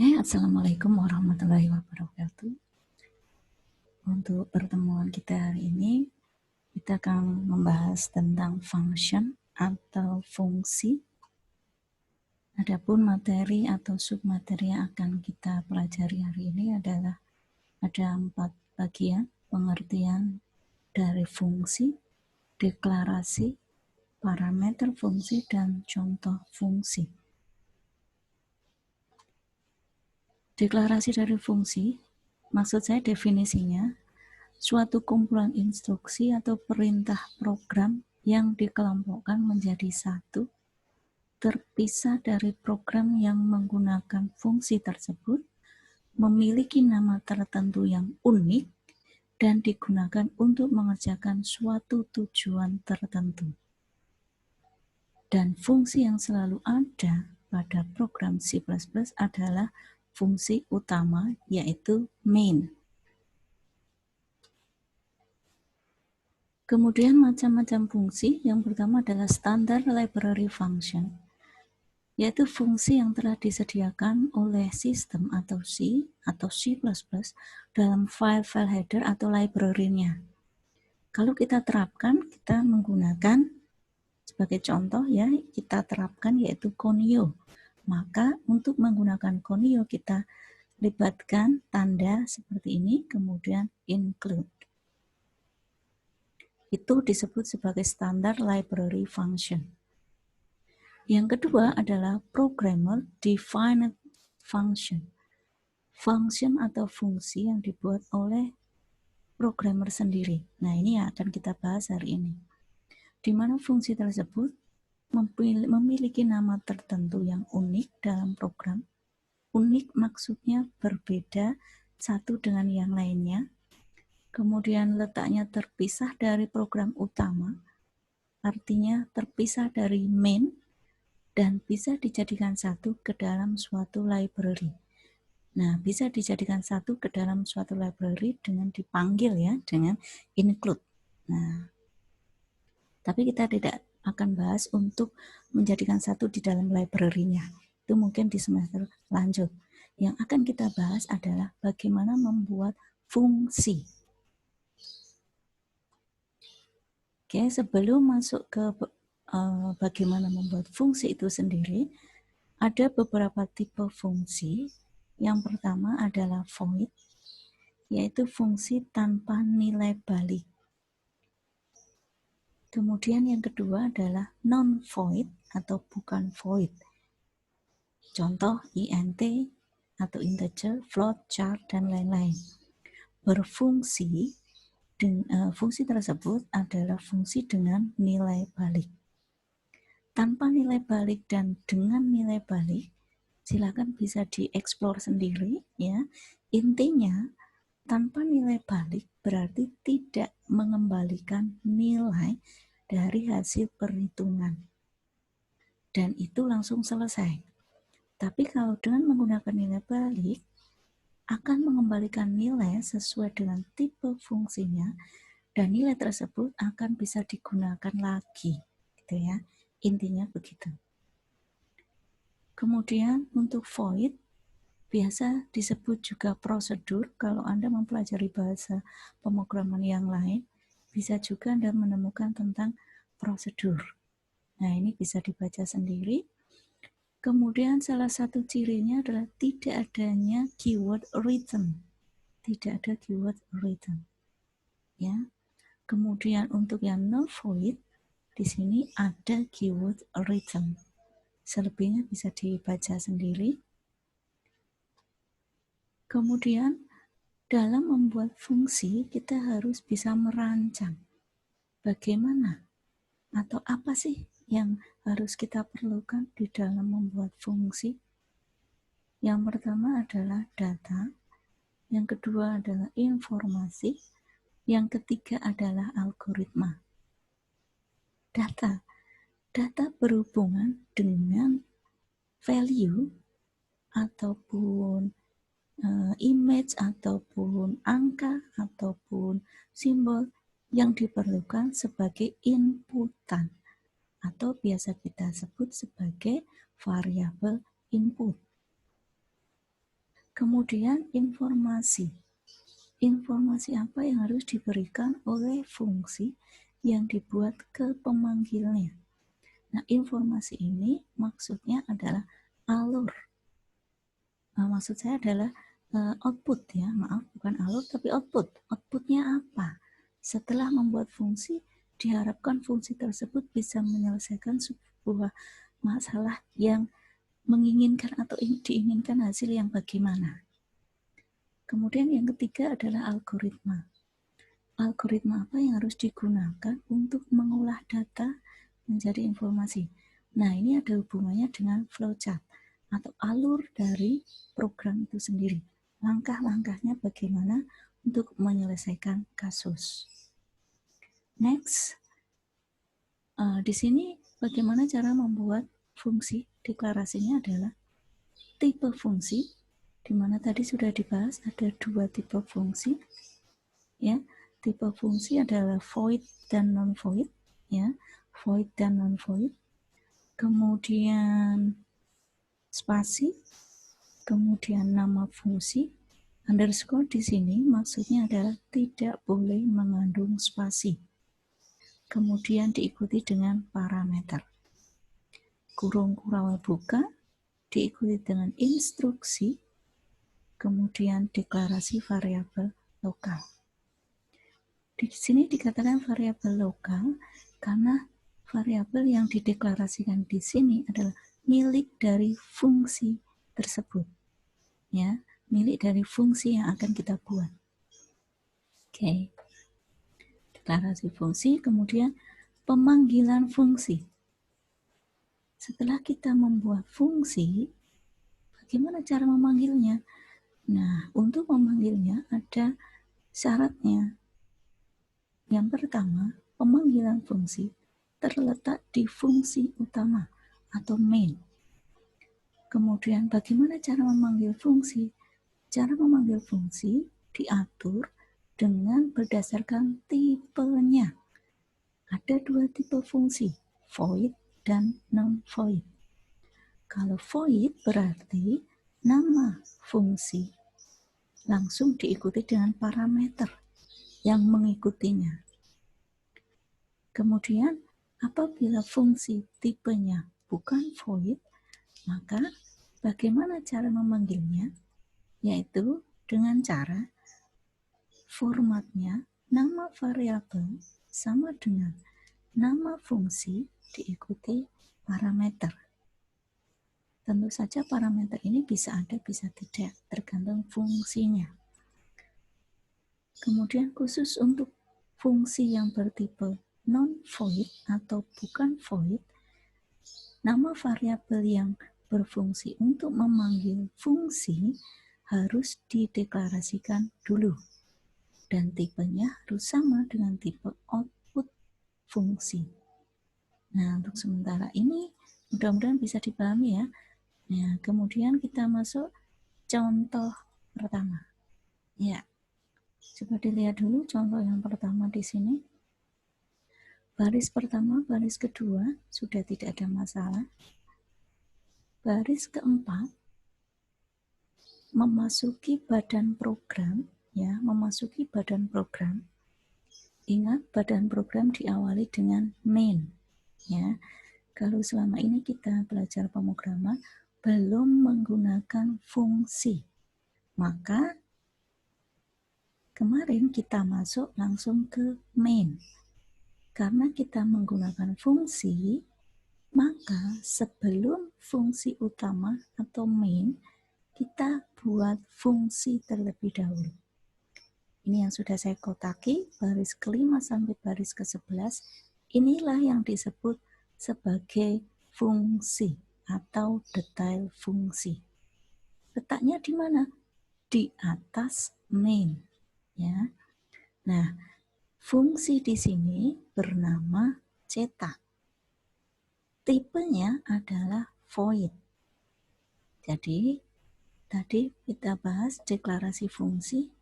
Assalamualaikum warahmatullahi wabarakatuh. Untuk pertemuan kita hari ini, kita akan membahas tentang function atau fungsi. Adapun materi atau submateri yang akan kita pelajari hari ini adalah ada 4 bagian: pengertian dari fungsi, deklarasi, parameter fungsi, dan contoh fungsi. Deklarasi dari fungsi, maksud saya definisinya, suatu kumpulan instruksi atau perintah program yang dikelompokkan menjadi satu, terpisah dari program yang menggunakan fungsi tersebut, memiliki nama tertentu yang unik, dan digunakan untuk mengerjakan suatu tujuan tertentu. Dan fungsi yang selalu ada pada program C++ adalah fungsi utama, yaitu main. Kemudian macam-macam fungsi. Yang pertama adalah standard library function, yaitu fungsi yang telah disediakan oleh sistem atau C dalam file header atau library-nya. Kalau kita terapkan, kita menggunakan sebagai contoh ya, kita terapkan yaitu Conio. Maka untuk menggunakan Conio kita libatkan tanda seperti ini, kemudian include. Itu disebut sebagai standard library function. Yang kedua adalah programmer defined function. Function atau fungsi yang dibuat oleh programmer sendiri. Nah, ini yang akan kita bahas hari ini. Di mana fungsi tersebut memiliki nama tertentu yang unik dalam program. Unik maksudnya berbeda satu dengan yang lainnya. Kemudian letaknya terpisah dari program utama, artinya terpisah dari main, dan bisa dijadikan satu ke dalam suatu library. Nah, bisa dijadikan satu ke dalam suatu library dengan dipanggil ya, dengan include. Nah, tapi kita tidak akan bahas untuk menjadikan satu di dalam library-nya. Itu mungkin di semester lanjut. Yang akan kita bahas adalah bagaimana membuat fungsi. Oke, sebelum masuk ke bagaimana membuat fungsi itu sendiri, ada beberapa tipe fungsi. Yang pertama adalah void, yaitu fungsi tanpa nilai balik. Kemudian yang kedua adalah non-void atau bukan void. Contoh int atau integer, float, char, dan lain-lain. Berfungsi, fungsi tersebut adalah fungsi dengan nilai balik. Tanpa nilai balik dan dengan nilai balik, silakan bisa dieksplor sendiri ya. Intinya tanpa nilai balik berarti tidak mengembalikan nilai dari hasil perhitungan, dan itu langsung selesai. Tapi kalau dengan menggunakan nilai balik akan mengembalikan nilai sesuai dengan tipe fungsinya, dan nilai tersebut akan bisa digunakan lagi gitu ya. Intinya begitu. Kemudian untuk void biasa disebut juga prosedur. Kalau Anda mempelajari bahasa pemrograman yang lain, bisa juga Anda menemukan tentang prosedur. Nah, ini bisa dibaca sendiri. Kemudian salah satu cirinya adalah tidak adanya keyword return. Tidak ada keyword return. Ya. Kemudian untuk yang no void, di sini ada keyword return. Selebihnya bisa dibaca sendiri. Kemudian dalam membuat fungsi kita harus bisa merancang bagaimana atau apa sih yang harus kita perlukan di dalam membuat fungsi. Yang pertama adalah data, yang kedua adalah informasi, yang ketiga adalah algoritma. Data berhubungan dengan value ataupun image ataupun angka ataupun simbol yang diperlukan sebagai inputan atau biasa kita sebut sebagai variabel input. Kemudian informasi. Informasi apa yang harus diberikan oleh fungsi yang dibuat ke pemanggilnya. Nah, informasi ini maksudnya adalah alur. Maksud saya adalah output ya, maaf bukan alur tapi output. Outputnya apa? Setelah membuat fungsi, diharapkan fungsi tersebut bisa menyelesaikan sebuah masalah yang menginginkan atau diinginkan hasil yang bagaimana. Kemudian yang ketiga adalah algoritma. Algoritma apa yang harus digunakan untuk mengolah data menjadi informasi. Nah, ini ada hubungannya dengan flowchart atau alur dari program itu sendiri. Langkah-langkahnya bagaimana untuk menyelesaikan kasus. Next, di sini bagaimana cara membuat fungsi. Deklarasinya adalah tipe fungsi, di mana tadi sudah dibahas ada dua tipe fungsi. Ya, tipe fungsi adalah void dan non-void. Ya, void dan non-void. Kemudian spasi, kemudian nama fungsi. Underscore di sini maksudnya adalah tidak boleh mengandung spasi. Kemudian diikuti dengan parameter. Kurung kurawal buka diikuti dengan instruksi, kemudian deklarasi variabel lokal. Di sini dikatakan variabel lokal karena variabel yang dideklarasikan di sini adalah milik dari fungsi tersebut. Ya, milik dari fungsi yang akan kita buat. Oke. Deklarasi fungsi, kemudian pemanggilan fungsi. Setelah kita membuat fungsi, bagaimana cara memanggilnya? Nah, untuk memanggilnya ada syaratnya. Yang pertama, pemanggilan fungsi terletak di fungsi utama atau main. Kemudian bagaimana cara memanggil fungsi? Cara memanggil fungsi diatur dengan berdasarkan tipenya. Ada dua tipe fungsi, void dan non-void. Kalau void berarti nama fungsi langsung diikuti dengan parameter yang mengikutinya. Kemudian apabila fungsi tipenya bukan void, maka bagaimana cara memanggilnya? Yaitu dengan cara formatnya nama variabel sama dengan nama fungsi diikuti parameter. Tentu saja parameter ini bisa ada, bisa tidak, tergantung fungsinya. Kemudian khusus untuk fungsi yang bertipe non-void atau bukan void, nama variabel yang berfungsi untuk memanggil fungsi harus dideklarasikan dulu. Dan tipenya harus sama dengan tipe output fungsi. Nah, untuk sementara ini mudah-mudahan bisa dipahami ya. Nah, kemudian kita masuk contoh pertama. Ya, coba dilihat dulu contoh yang pertama di sini. Baris pertama, baris kedua sudah tidak ada masalah. Baris keempat memasuki badan program, ya, memasuki badan program. Ingat, badan program diawali dengan main, ya. Kalau selama ini kita belajar pemrograman belum menggunakan fungsi, maka kemarin kita masuk langsung ke main. Karena kita menggunakan fungsi, maka sebelum fungsi utama atau main, kita buat fungsi terlebih dahulu. Ini yang sudah saya kotaki, baris kelima sampai baris ke-11. Inilah yang disebut sebagai fungsi atau detail fungsi. Letaknya di mana? Di atas main, ya. Nah, fungsi di sini bernama cetak. Tipenya adalah void. Jadi, tadi kita bahas deklarasi fungsi,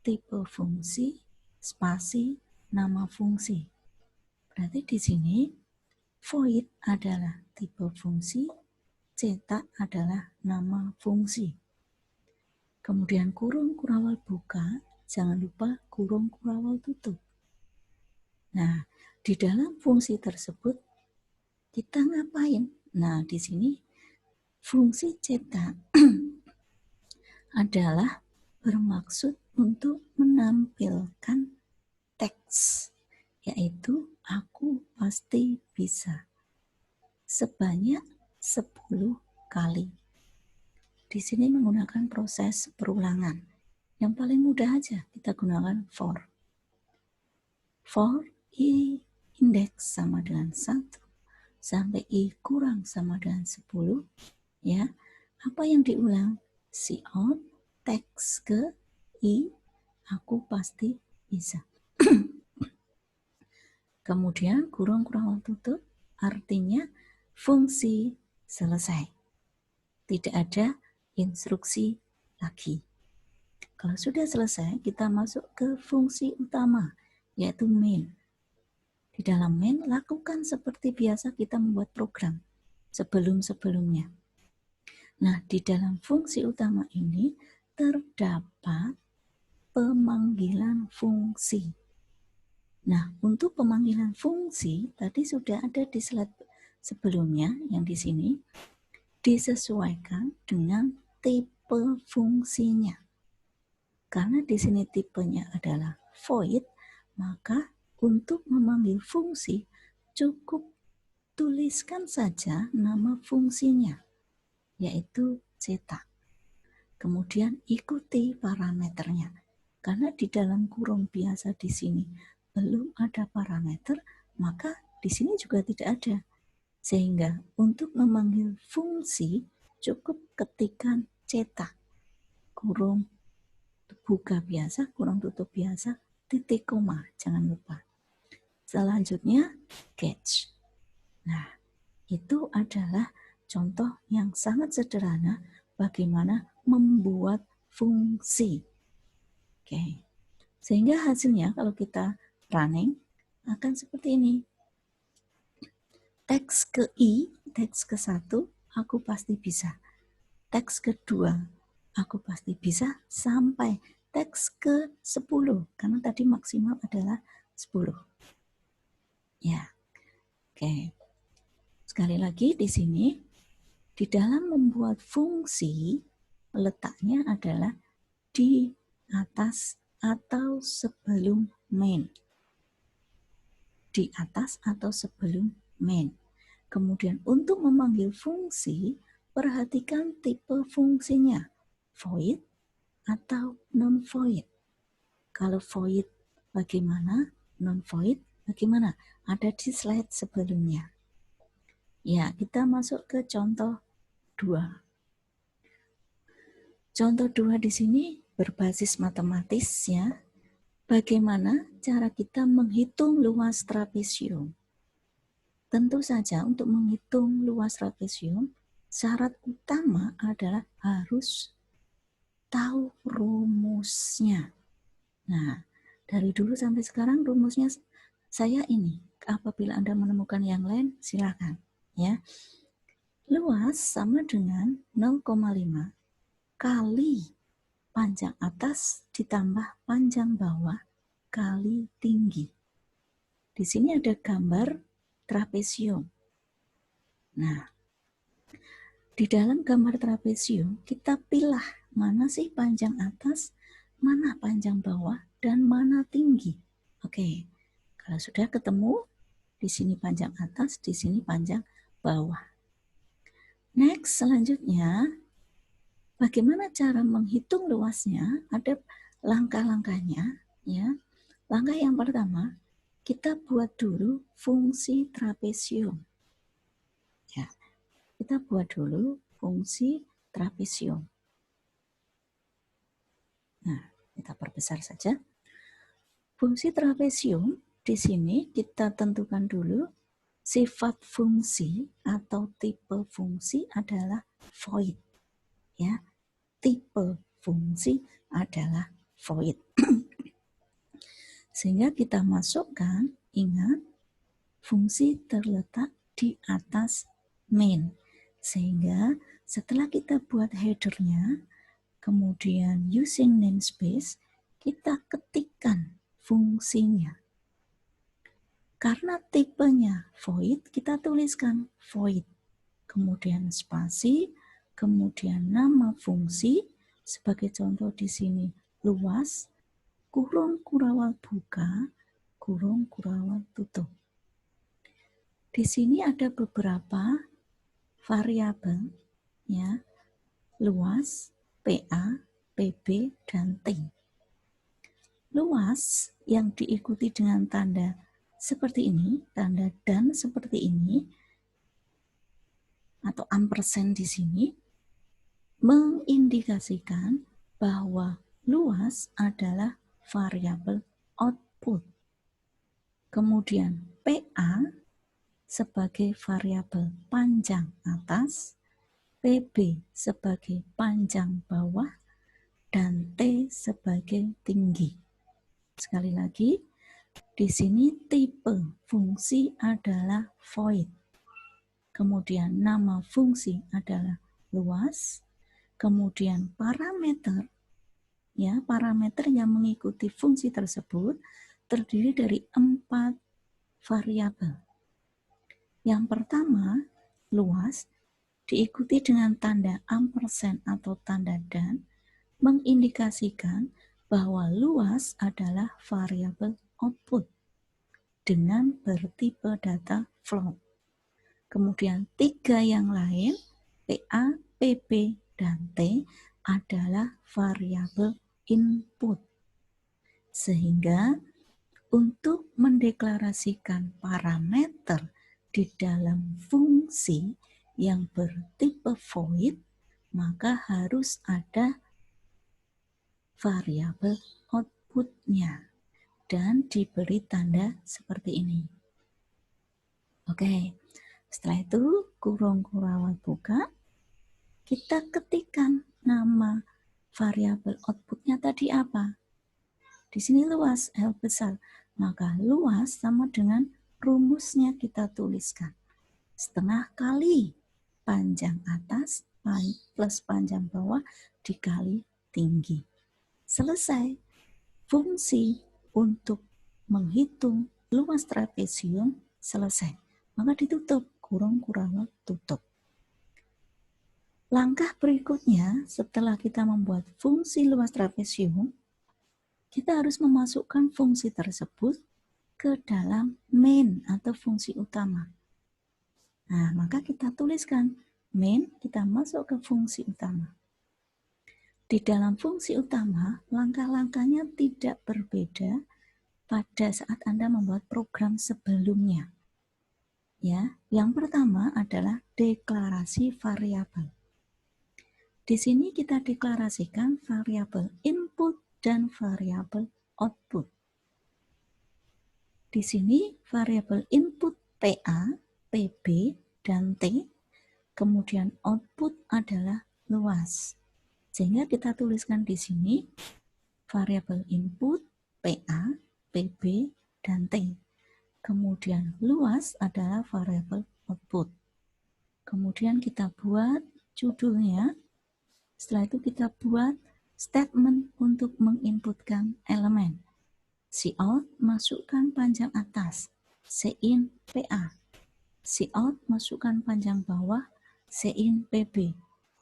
tipe fungsi, spasi, nama fungsi. Berarti di sini void adalah tipe fungsi, cetak adalah nama fungsi. Kemudian kurung kurawal buka, jangan lupa kurung kurawal tutup. Nah, di dalam fungsi tersebut kita ngapain? Nah, di sini fungsi cetak adalah bermaksud untuk menampilkan teks, yaitu aku pasti bisa, sebanyak 10 kali. Di sini menggunakan proses perulangan. Yang paling mudah aja kita gunakan for. For I indeks sama dengan 1 sampai I kurang sama dengan 10, ya. Apa yang diulang? Cout teks ke I, aku pasti bisa. Kemudian kurung kurawal tutup artinya fungsi selesai. Tidak ada instruksi lagi. Kalau sudah selesai, kita masuk ke fungsi utama, yaitu main. Di dalam main, lakukan seperti biasa kita membuat program sebelum-sebelumnya. Nah, di dalam fungsi utama ini terdapat pemanggilan fungsi. Nah, untuk pemanggilan fungsi, tadi sudah ada di slide sebelumnya, yang di sini, disesuaikan dengan tipe fungsinya. Karena di sini tipenya adalah void, maka untuk memanggil fungsi cukup tuliskan saja nama fungsinya, yaitu cetak. Kemudian ikuti parameternya. Karena di dalam kurung biasa di sini belum ada parameter, maka di sini juga tidak ada. Sehingga untuk memanggil fungsi cukup ketikkan cetak, kurung buka biasa, kurung tutup biasa, titik koma, jangan lupa. Selanjutnya catch. Nah, itu adalah contoh yang sangat sederhana bagaimana membuat fungsi. Oke. Sehingga hasilnya kalau kita running akan seperti ini. Teks ke I, teks ke 1, aku pasti bisa. Teks kedua, aku pasti bisa sampai teks ke 10, karena tadi maksimal adalah 10. Ya, oke. Sekali lagi di sini, di dalam membuat fungsi, letaknya adalah di atas atau sebelum main. Di atas atau sebelum main. Kemudian untuk memanggil fungsi, perhatikan tipe fungsinya, void atau non-void. Kalau void bagaimana? Non-void bagaimana? Ada di slide sebelumnya. Ya, kita masuk ke contoh 2. Contoh 2 di sini berbasis matematis ya. Bagaimana cara kita menghitung luas trapesium? Tentu saja untuk menghitung luas trapesium, syarat utama adalah harus tahu rumusnya. Nah, dari dulu sampai sekarang rumusnya saya ini. Apabila Anda menemukan yang lain, silakan. Ya. Luas sama dengan 0,5 kali panjang atas ditambah panjang bawah kali tinggi. Di sini ada gambar trapesium. Nah, di dalam gambar trapesium kita pilih mana sih panjang atas, mana panjang bawah, dan mana tinggi. Oke, kalau sudah ketemu, di sini panjang atas, di sini panjang bawah. Next, selanjutnya, bagaimana cara menghitung luasnya? Ada langkah-langkahnya, ya. Langkah yang pertama, kita buat dulu fungsi trapesium. Ya, kita buat dulu fungsi trapesium. Nah, kita perbesar saja. Fungsi trapesium di sini kita tentukan dulu sifat fungsi atau tipe fungsi adalah void. Ya, tipe fungsi adalah void. Sehingga kita masukkan, ingat, fungsi terletak di atas main. Sehingga setelah kita buat headernya, kemudian using namespace, kita ketikkan fungsinya. Karena tipenya void, kita tuliskan void, kemudian spasi, kemudian nama fungsi, sebagai contoh di sini luas, kurung kurawal buka, kurung kurawal tutup. Di sini ada beberapa variabel, ya, luas, PA, PB, dan T. Luas yang diikuti dengan tanda seperti ini, tanda dan seperti ini, atau ampersand di sini, mengindikasikan bahwa luas adalah variabel output. Kemudian PA sebagai variabel panjang atas, PB sebagai panjang bawah, dan T sebagai tinggi. Sekali lagi, di sini tipe fungsi adalah void. Kemudian nama fungsi adalah luas. Kemudian parameter, ya, parameter yang mengikuti fungsi tersebut terdiri dari 4 variabel. Yang pertama, luas, diikuti dengan tanda ampersand atau tanda dan, mengindikasikan bahwa luas adalah variabel output dengan bertipe data float. Kemudian 3 yang lain, PA, PB, dan T adalah variabel input. Sehingga untuk mendeklarasikan parameter di dalam fungsi yang bertipe void, maka harus ada variabel outputnya dan diberi tanda seperti ini. Oke, setelah itu kurung kurawal buka, kita ketikkan nama variabel outputnya tadi apa? Di sini luas, L besar, maka luas sama dengan rumusnya kita tuliskan. Setengah kali panjang atas plus panjang bawah dikali tinggi. Selesai. Fungsi untuk menghitung luas trapesium selesai. Maka ditutup, kurung kurawal tutup. Langkah berikutnya setelah kita membuat fungsi luas trapesium, kita harus memasukkan fungsi tersebut ke dalam main atau fungsi utama. Nah, maka kita tuliskan main, kita masuk ke fungsi utama. Di dalam fungsi utama, langkah-langkahnya tidak berbeda pada saat Anda membuat program sebelumnya. Ya, yang pertama adalah deklarasi variabel. Di sini kita deklarasikan variabel input dan variabel output. Di sini variabel input PA, PB, dan T, kemudian output adalah luas. Sehingga kita tuliskan di sini variabel input PA, PB, dan T. Kemudian luas adalah variabel output. Kemudian kita buat judulnya. Setelah itu kita buat statement untuk menginputkan elemen. Cout masukkan panjang atas, Cin PA. Cout masukkan panjang bawah, Cin PB.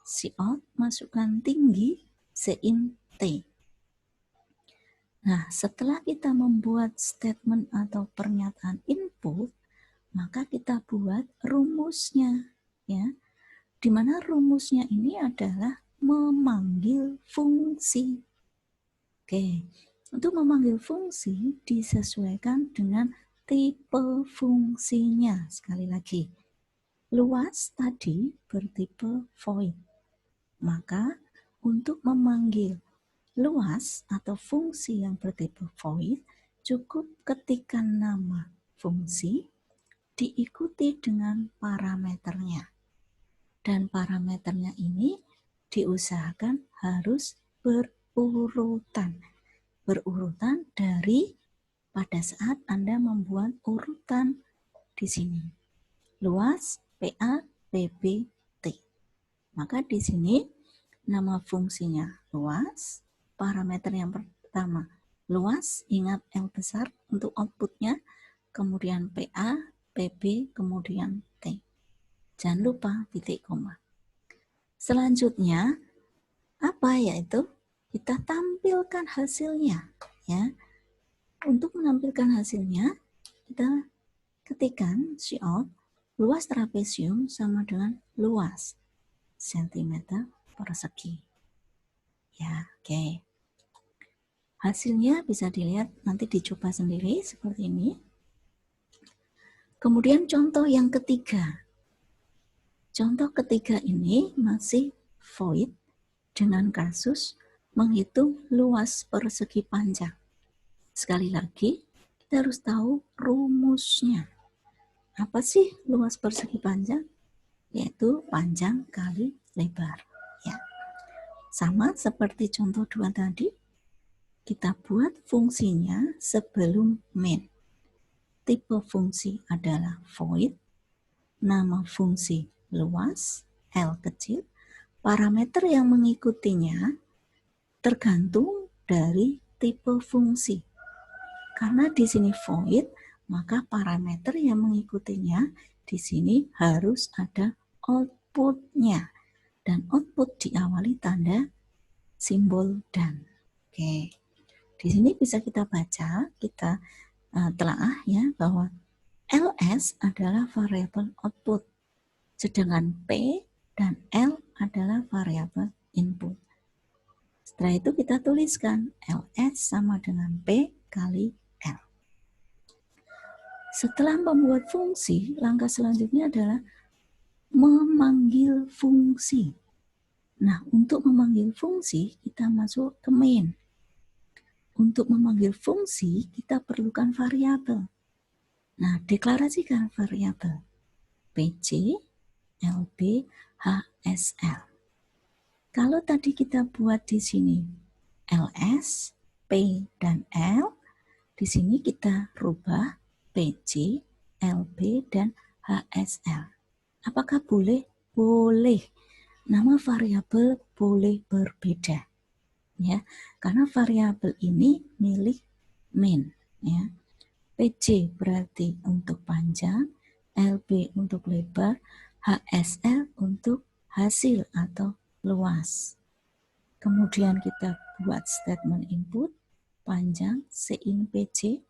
Cout masukkan tinggi, Cin T. Nah, setelah kita membuat statement atau pernyataan input, maka kita buat rumusnya, ya. Di mana rumusnya ini adalah memanggil fungsi. Oke, untuk memanggil fungsi disesuaikan dengan tipe fungsinya. Sekali lagi, luas tadi bertipe void. Maka untuk memanggil luas atau fungsi yang bertipe void, cukup ketikkan nama fungsi diikuti dengan parameternya. Dan parameternya ini diusahakan harus berurutan. Berurutan dari pada saat Anda membuat urutan di sini. Luas, PA, PB, T. Maka di sini nama fungsinya luas, parameter yang pertama luas, ingat L besar untuk outputnya, kemudian PA, PB, kemudian T. Jangan lupa titik koma. Selanjutnya, apa yaitu kita tampilkan hasilnya. Ya, untuk menampilkan hasilnya, kita ketikkan Cout luas trapesium sama dengan luas cm persegi. Ya, oke. Hasilnya bisa dilihat, nanti dicoba sendiri seperti ini. Kemudian contoh yang ketiga. Contoh ketiga ini masih void dengan kasus menghitung luas persegi panjang. Sekali lagi, kita harus tahu rumusnya. Apa sih luas persegi panjang? Yaitu panjang kali lebar. Ya. Sama seperti contoh 2 tadi, kita buat fungsinya sebelum main. Tipe fungsi adalah void, nama fungsi luas, L kecil, parameter yang mengikutinya tergantung dari tipe fungsi. Karena di sini void, maka parameter yang mengikutinya di sini harus ada outputnya. Dan output diawali tanda simbol dan. Oke. Di sini bisa kita baca, kita telaah ya bahwa LS adalah variabel output, sedangkan P dan L adalah variabel input. Setelah itu kita tuliskan LS sama dengan P kali L. Setelah membuat fungsi, langkah selanjutnya adalah memanggil fungsi. Nah, untuk memanggil fungsi, kita masuk ke main. Untuk memanggil fungsi, kita perlukan variabel. Nah, deklarasikan variabel PC, LB, HSL. Kalau tadi kita buat di sini LS, P, dan L, di sini kita rubah PC, LB, dan HSL. Apakah boleh? Boleh. Nama variabel boleh berbeda. Ya, karena variabel ini milik main, ya. PC berarti untuk panjang, LB untuk lebar, HSL untuk hasil atau luas. Kemudian kita buat statement input panjang Cin PC.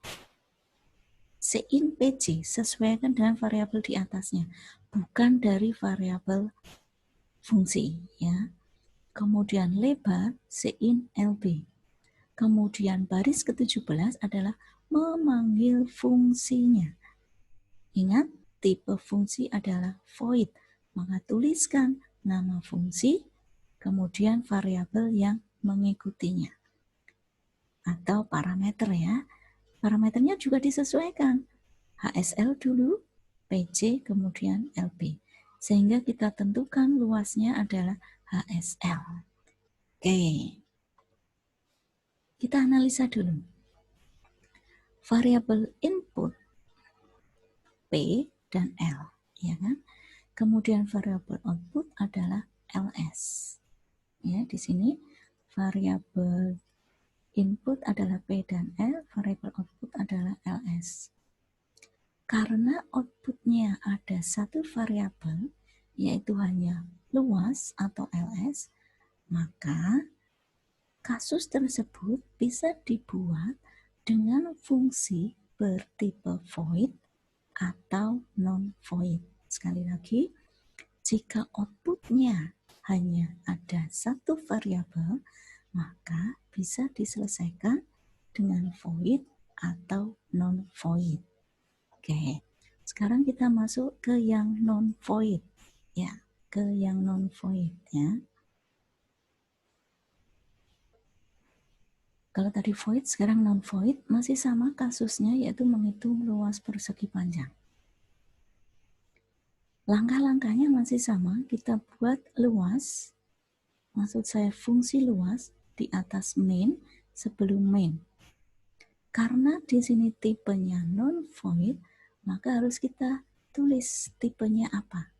Cin PC sesuaikan dengan variabel di atasnya, bukan dari variabel fungsi, ya. Kemudian lebar Cin LB. Kemudian baris ke-17 adalah memanggil fungsinya. Ingat, tipe fungsi adalah void, maka tuliskan nama fungsi, kemudian variabel yang mengikutinya. Atau parameter ya. Parameternya juga disesuaikan. HSL dulu, PC, kemudian LB. Sehingga kita tentukan luasnya adalah HSL. Oke. Kita analisa dulu. Variabel input P dan L, ya kan? Kemudian variabel output adalah LS. Ya, di sini variabel input adalah P dan L, variabel output adalah LS. Karena outputnya ada satu variabel, yaitu hanya luas atau LS, maka kasus tersebut bisa dibuat dengan fungsi bertipe void atau non-void. Sekali lagi, jika outputnya hanya ada satu variabel, maka bisa diselesaikan dengan void atau non-void. Oke, sekarang kita masuk ke yang non-void. Ya, ke yang non-void ya. Kalau tadi void, sekarang non-void, masih sama kasusnya, yaitu menghitung luas persegi panjang. Langkah-langkahnya masih sama, kita buat luas, maksud saya fungsi luas, di atas main, sebelum main. Karena di sini tipenya non-void, maka harus kita tulis tipenya apa.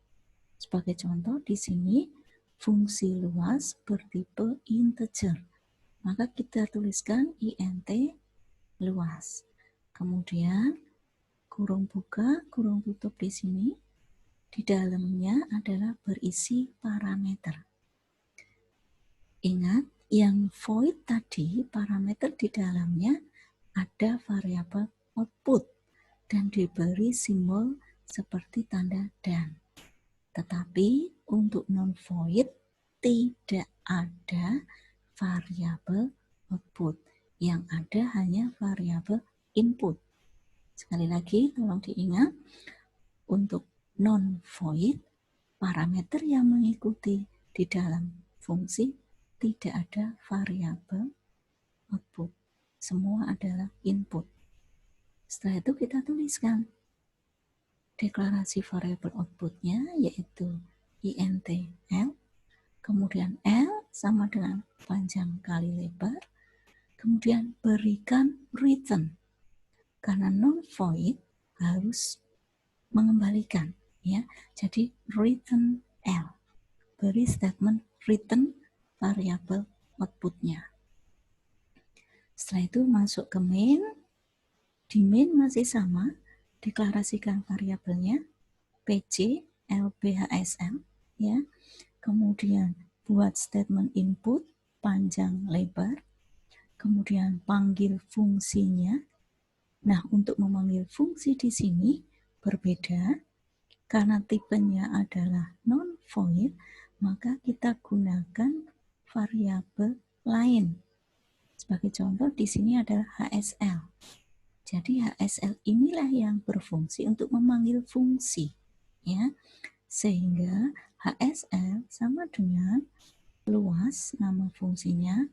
Sebagai contoh, di sini fungsi luas bertipe integer. Maka kita tuliskan int luas. Kemudian kurung buka, kurung tutup di sini. Di dalamnya adalah berisi parameter. Ingat, yang void tadi parameter di dalamnya ada variabel output dan diberi simbol seperti tanda dan. Tetapi untuk non-void tidak ada variabel output. Yang ada hanya variabel input. Sekali lagi tolong diingat, untuk non-void parameter yang mengikuti di dalam fungsi tidak ada variabel output. Semua adalah input. Setelah itu kita tuliskan deklarasi variabel outputnya, yaitu int L, kemudian L sama dengan panjang kali lebar, kemudian berikan return, karena non-void harus mengembalikan, ya. Jadi return L, beri statement return variabel outputnya. Setelah itu masuk ke main. Di main masih sama, deklarasikan variabelnya pc lbhsl, ya. Kemudian buat statement input panjang lebar, kemudian panggil fungsinya. Nah, untuk memanggil fungsi di sini berbeda karena tipenya adalah non-void, maka kita gunakan variabel lain. Sebagai contoh di sini adalah HSL. Jadi HSL inilah yang berfungsi untuk memanggil fungsi, ya. Sehingga HSL sama dengan luas nama fungsinya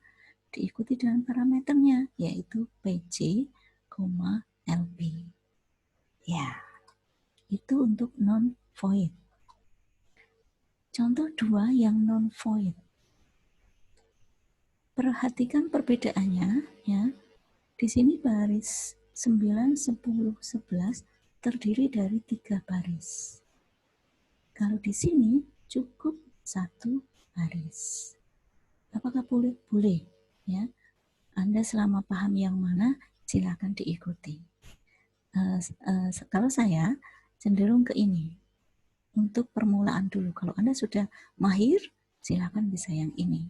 diikuti dengan parameternya, yaitu pc, lb. Ya, itu untuk non-void. Contoh 2 yang non-void. Perhatikan perbedaannya, ya. Di sini baris 9, 10, 11 terdiri dari 3 baris. Kalau di sini cukup 1 baris. Apakah boleh? Boleh, ya. Anda selama paham yang mana, silakan diikuti. Kalau saya cenderung ke ini. Untuk permulaan dulu. Kalau Anda sudah mahir, silakan bisa yang ini.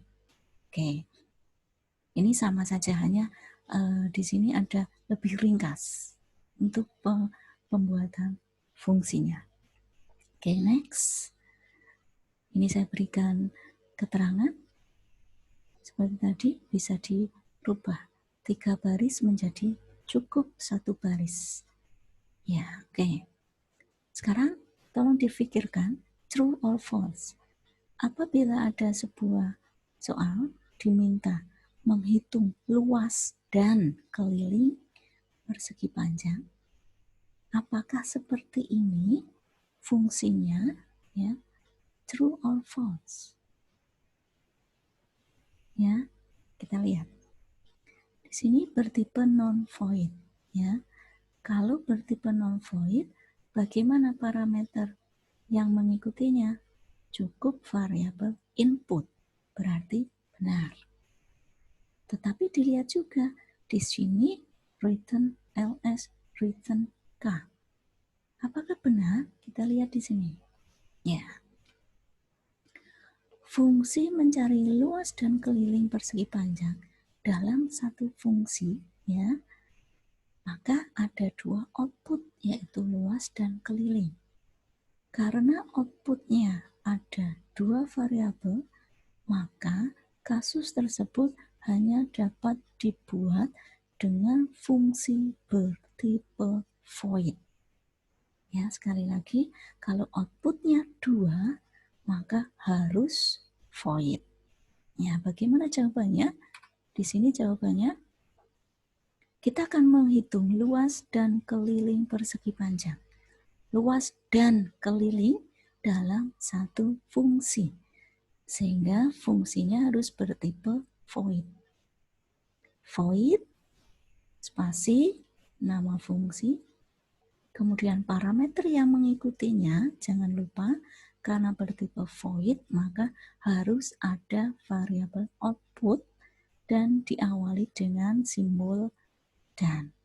Oke. Ini sama saja, hanya di sini ada lebih ringkas untuk pembuatan fungsinya. Oke, next. Ini saya berikan keterangan seperti tadi, bisa dirubah 3 baris menjadi cukup 1 baris. Ya, oke. Sekarang tolong difikirkan true or false. Apabila ada sebuah soal diminta menghitung luas dan keliling persegi panjang, apakah seperti ini fungsinya, ya? True or false? Ya, kita lihat. Di sini bertipe non-void, ya. Kalau bertipe non-void, bagaimana parameter yang mengikutinya? Cukup variabel input, berarti benar. Tetapi dilihat juga di sini return ls, return k. Apakah benar? Kita lihat di sini. Ya. Fungsi mencari luas dan keliling persegi panjang dalam satu fungsi, ya. Maka ada 2 output, yaitu luas dan keliling. Karena outputnya ada 2 variabel, maka kasus tersebut hanya dapat dibuat dengan fungsi bertipe void. Ya, sekali lagi, kalau outputnya 2, maka harus void. Ya, bagaimana jawabannya? Di sini jawabannya, kita akan menghitung luas dan keliling persegi panjang. Luas dan keliling dalam satu fungsi. Sehingga fungsinya harus bertipe void. Void, spasi, nama fungsi, kemudian parameter yang mengikutinya, jangan lupa karena bertipe void, maka harus ada variabel output dan diawali dengan simbol dan.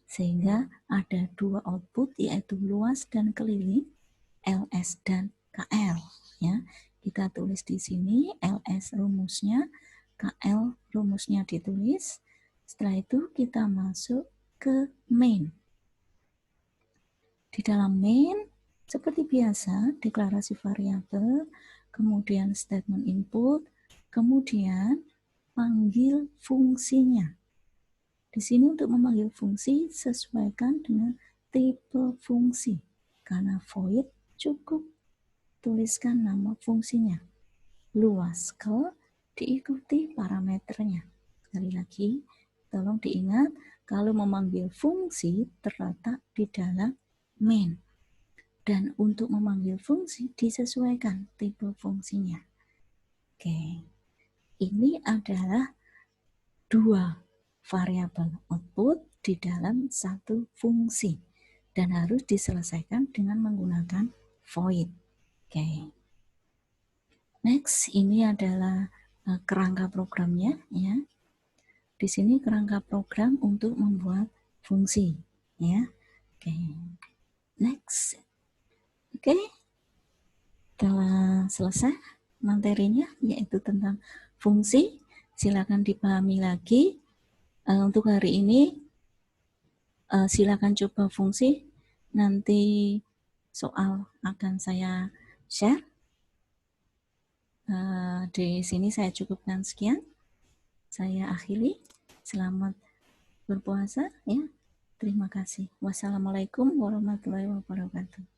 Sehingga ada dua output, yaitu luas dan keliling, LS dan KL. Ya, kita tulis di sini LS rumusnya, KL rumusnya ditulis. Setelah itu kita masuk ke main. Di dalam main, seperti biasa, deklarasi variabel, kemudian statement input, kemudian panggil fungsinya. Di sini untuk memanggil fungsi, sesuaikan dengan tipe fungsi. Karena void, cukup tuliskan nama fungsinya. Luas ke diikuti parameternya. Sekali lagi, tolong diingat, kalau memanggil fungsi terletak di dalam main. Dan untuk memanggil fungsi disesuaikan tipe fungsinya. Oke, ini adalah dua variabel output di dalam satu fungsi dan harus diselesaikan dengan menggunakan void. Oke. Next, ini adalah kerangka programnya ya. Di sini kerangka program untuk membuat fungsi ya. Oke. Next. Oke. Telah selesai materinya, yaitu tentang fungsi. Silakan dipahami lagi. Untuk hari ini silakan coba fungsi. Nanti soal akan saya share. Di sini saya cukupkan sekian. Saya akhiri. Selamat berpuasa ya. Terima kasih. Wassalamualaikum warahmatullahi wabarakatuh.